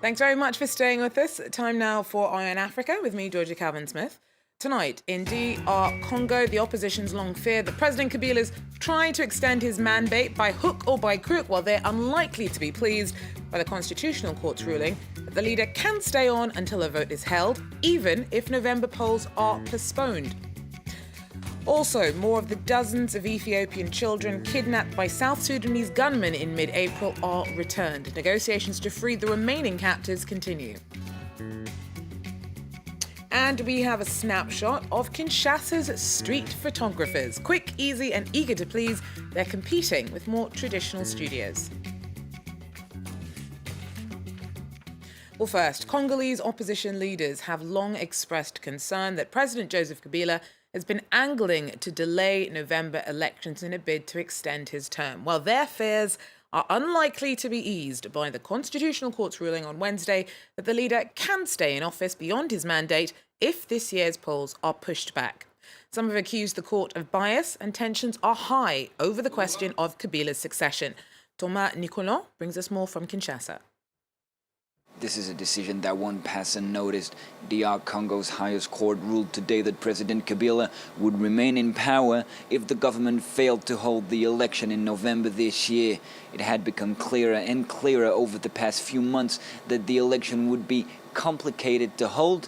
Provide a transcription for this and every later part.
Thanks very much for staying with us. Time now for Eye on Africa with me, Georgia Calvin-Smith. Tonight, in DR Congo, the opposition's long feared that President Kabila is trying to extend his mandate by hook or by crook, while they're unlikely to be pleased by the Constitutional Court's ruling that the leader can stay on until a vote is held, even if November polls are postponed. Also, more of the dozens of Ethiopian children kidnapped by South Sudanese gunmen in mid-April are returned. Negotiations to free the remaining captives continue. And we have a snapshot of Kinshasa's street photographers. Quick, easy and eager to please, they're competing with more traditional studios. Well, first, Congolese opposition leaders have long expressed concern that President Joseph Kabila has been angling to delay November elections in a bid to extend his term. While their fears are unlikely to be eased by the Constitutional Court's ruling on Wednesday that the leader can stay in office beyond his mandate if this year's polls are pushed back. Some have accused the court of bias, and tensions are high over the question of Kabila's succession. Thomas Nicolon brings us more from Kinshasa. This is a decision that won't pass unnoticed. DR Congo's highest court ruled today that President Kabila would remain in power if the government failed to hold the election in November this year. It had become clearer and clearer over the past few months that the election would be complicated to hold,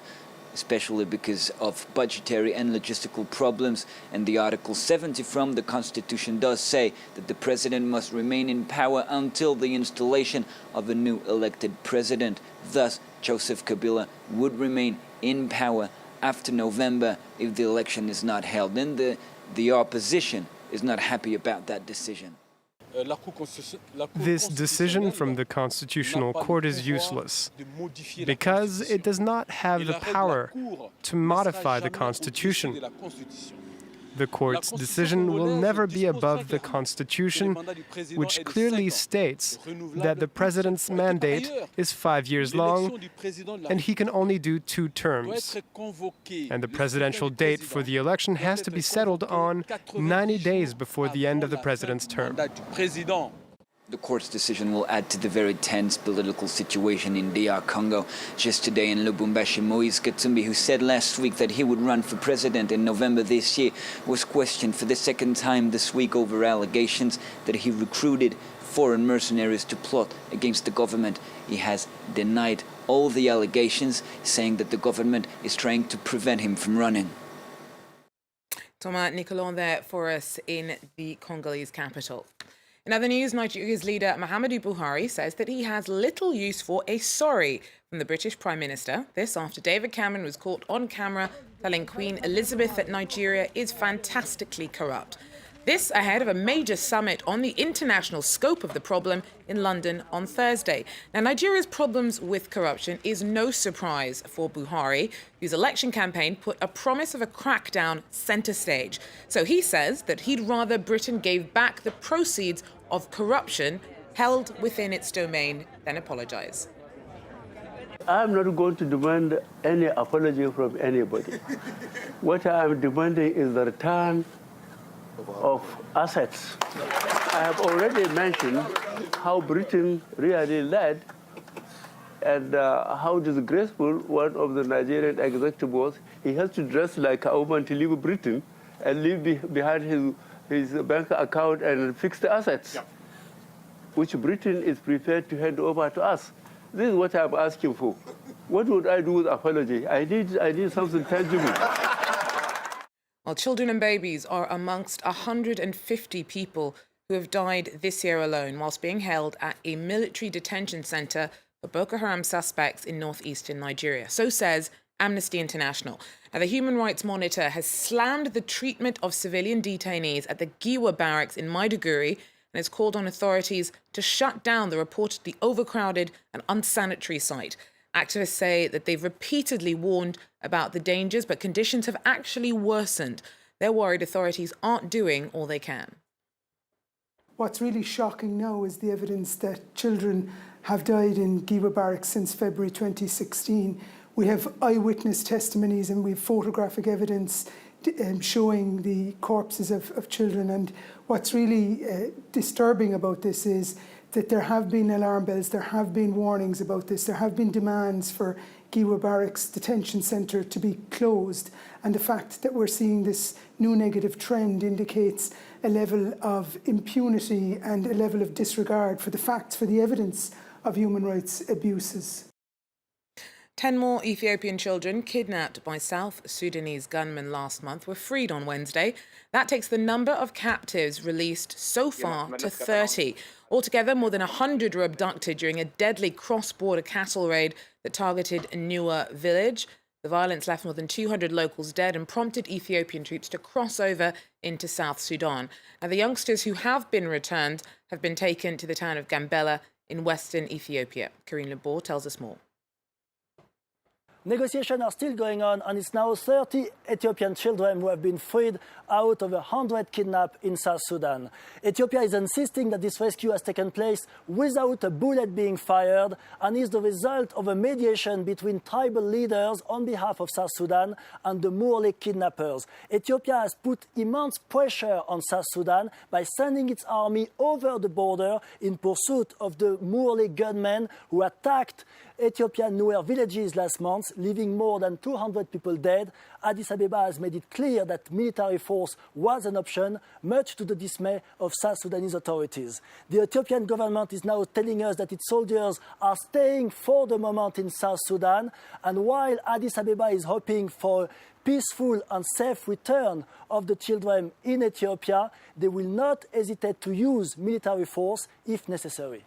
especially because of budgetary and logistical problems. And the Article 70 from the Constitution does say that the president must remain in power until the installation of a new elected president. Thus, Joseph Kabila would remain in power after November if the election is not held. And the opposition is not happy about that decision. This decision from the Constitutional Court is useless because it does not have the power to modify the Constitution. The Court's decision will never be above the Constitution, which clearly states that the President's mandate is 5 years long and he can only do 2 terms. And the presidential date for the election has to be settled on 90 days before the end of the President's term. The court's decision will add to the very tense political situation in DR Congo. Just today in Lubumbashi, Moise Katumbi, who said last week that he would run for president in November this year, was questioned for the second time this week over allegations that he recruited foreign mercenaries to plot against the government. He has denied all the allegations, saying that the government is trying to prevent him from running. Thomas Nicolon there for us in the Congolese capital. In other news, Nigeria's leader Muhammadu Buhari says that he has little use for a sorry from the British Prime Minister. This after David Cameron was caught on camera telling Queen Elizabeth that Nigeria is fantastically corrupt. This ahead of a major summit on the international scope of the problem in London on Thursday. Now, Nigeria's problems with corruption is no surprise for Buhari, whose election campaign put a promise of a crackdown centre stage. So he says that he'd rather Britain gave back the proceeds of corruption held within its domain than apologise. I'm not going to demand any apology from anybody. What I'm demanding is the return of assets. I have already mentioned how Britain really led and how disgraceful one of the Nigerian executive was. He has to dress like a woman to leave Britain and leave behind his bank account and fix the assets, which Britain is prepared to hand over to us. This is what I'm asking for. What would I do with apology? I need something tangible. Well, children and babies are amongst 150 people who have died this year alone whilst being held at a military detention centre for Boko Haram suspects in northeastern Nigeria. So says Amnesty International. Now, the Human Rights Monitor has slammed the treatment of civilian detainees at the Giwa barracks in Maiduguri and has called on authorities to shut down the reportedly overcrowded and unsanitary site. Activists say that they've repeatedly warned about the dangers, but conditions have actually worsened. They're worried authorities aren't doing all they can. What's really shocking now is the evidence that children have died in Giwa barracks since February 2016. We have eyewitness testimonies and we have photographic evidence showing the corpses of children. And what's really disturbing about this is that there have been alarm bells, there have been warnings about this, there have been demands for Giwa Barracks Detention Centre to be closed, and the fact that we're seeing this new negative trend indicates a level of impunity and a level of disregard for the facts, for the evidence of human rights abuses. 10 more Ethiopian children kidnapped by South Sudanese gunmen last month were freed on Wednesday. That takes the number of captives released so far to 30. Altogether, more than 100 were abducted during a deadly cross-border cattle raid that targeted Nuer village. The violence left more than 200 locals dead and prompted Ethiopian troops to cross over into South Sudan. Now, the youngsters who have been returned have been taken to the town of Gambela in western Ethiopia. Karine Lebor tells us more. Negotiations are still going on, and it's now 30 Ethiopian children who have been freed out of 100 kidnapped in South Sudan. Ethiopia is insisting that this rescue has taken place without a bullet being fired and is the result of a mediation between tribal leaders on behalf of South Sudan and the Murle kidnappers. Ethiopia has put immense pressure on South Sudan by sending its army over the border in pursuit of the Murle gunmen who attacked Ethiopian Nuer villages last month, leaving more than 200 people dead. Addis Ababa has made it clear that military force was an option, much to the dismay of South Sudanese authorities. The Ethiopian government is now telling us that its soldiers are staying for the moment in South Sudan, and while Addis Ababa is hoping for peaceful and safe return of the children in Ethiopia, they will not hesitate to use military force if necessary.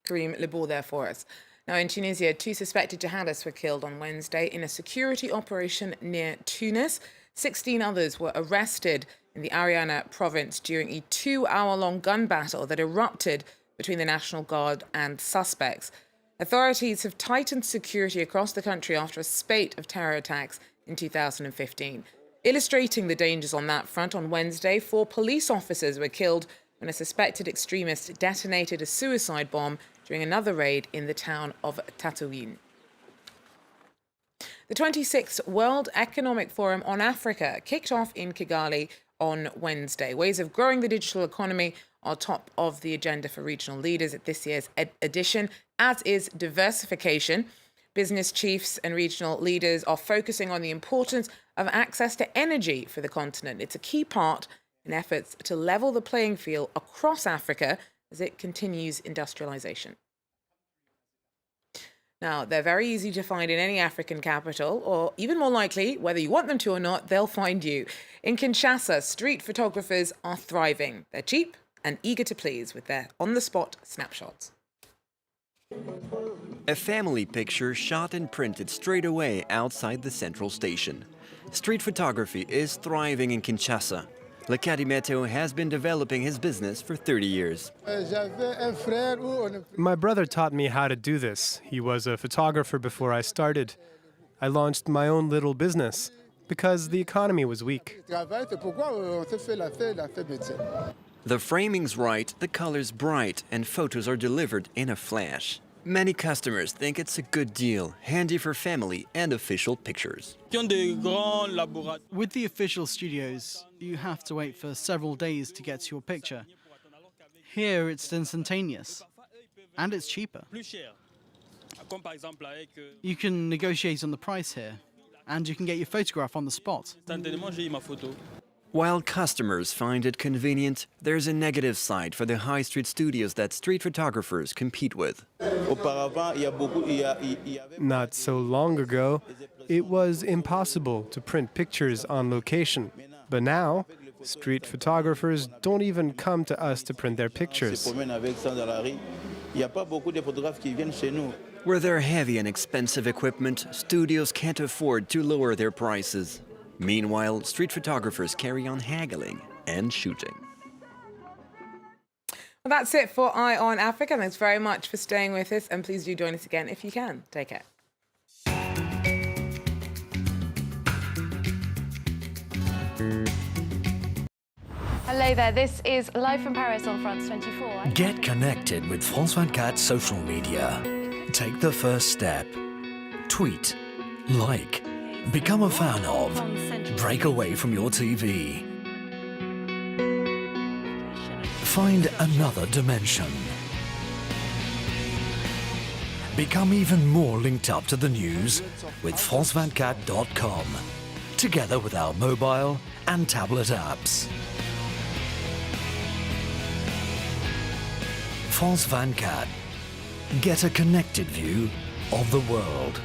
Karim Lebor there for us. Now, in Tunisia, 2 suspected jihadists were killed on Wednesday in a security operation near Tunis. 16 others were arrested in the Ariana province during a 2-hour-long gun battle that erupted between the National Guard and suspects. Authorities have tightened security across the country after a spate of terror attacks in 2015. Illustrating the dangers on that front, on Wednesday, 4 police officers were killed when a suspected extremist detonated a suicide bomb during another raid in the town of Tatooine. The 26th World Economic Forum on Africa kicked off in Kigali on Wednesday. Ways of growing the digital economy are top of the agenda for regional leaders at this year's edition, as is diversification. Business chiefs and regional leaders are focusing on the importance of access to energy for the continent. It's a key part in efforts to level the playing field across Africa as it continues industrialization. Now, they're very easy to find in any African capital, or even more likely, whether you want them to or not, they'll find you. In Kinshasa, street photographers are thriving. They're cheap and eager to please with their on-the-spot snapshots. A family picture shot and printed straight away outside the central station. Street photography is thriving in Kinshasa. Lekadi Meto has been developing his business for 30 years. My brother taught me how to do this. He was a photographer before I started. I launched my own little business because the economy was weak. The framing's right, the color's bright, and photos are delivered in a flash. Many customers think it's a good deal, handy for family and official pictures. With the official studios, you have to wait for several days to get your picture. Here it's instantaneous, and it's cheaper. You can negotiate on the price here, and you can get your photograph on the spot. While customers find it convenient, there's a negative side for the high street studios that street photographers compete with. Not so long ago, it was impossible to print pictures on location. But now, street photographers don't even come to us to print their pictures. With their heavy and expensive equipment, studios can't afford to lower their prices. Meanwhile, street photographers carry on haggling and shooting. Well, that's it for Eye on Africa. Thanks very much for staying with us, and please do join us again if you can. Take care. Hello there, this is Live from Paris on France 24. Get connected with France 24 social media. Take the first step. Tweet, like, become a fan of, break away from your TV. find another dimension. Become even more linked up to the news with France24.com, together with our mobile and tablet apps. France 24. Get a connected view of the world.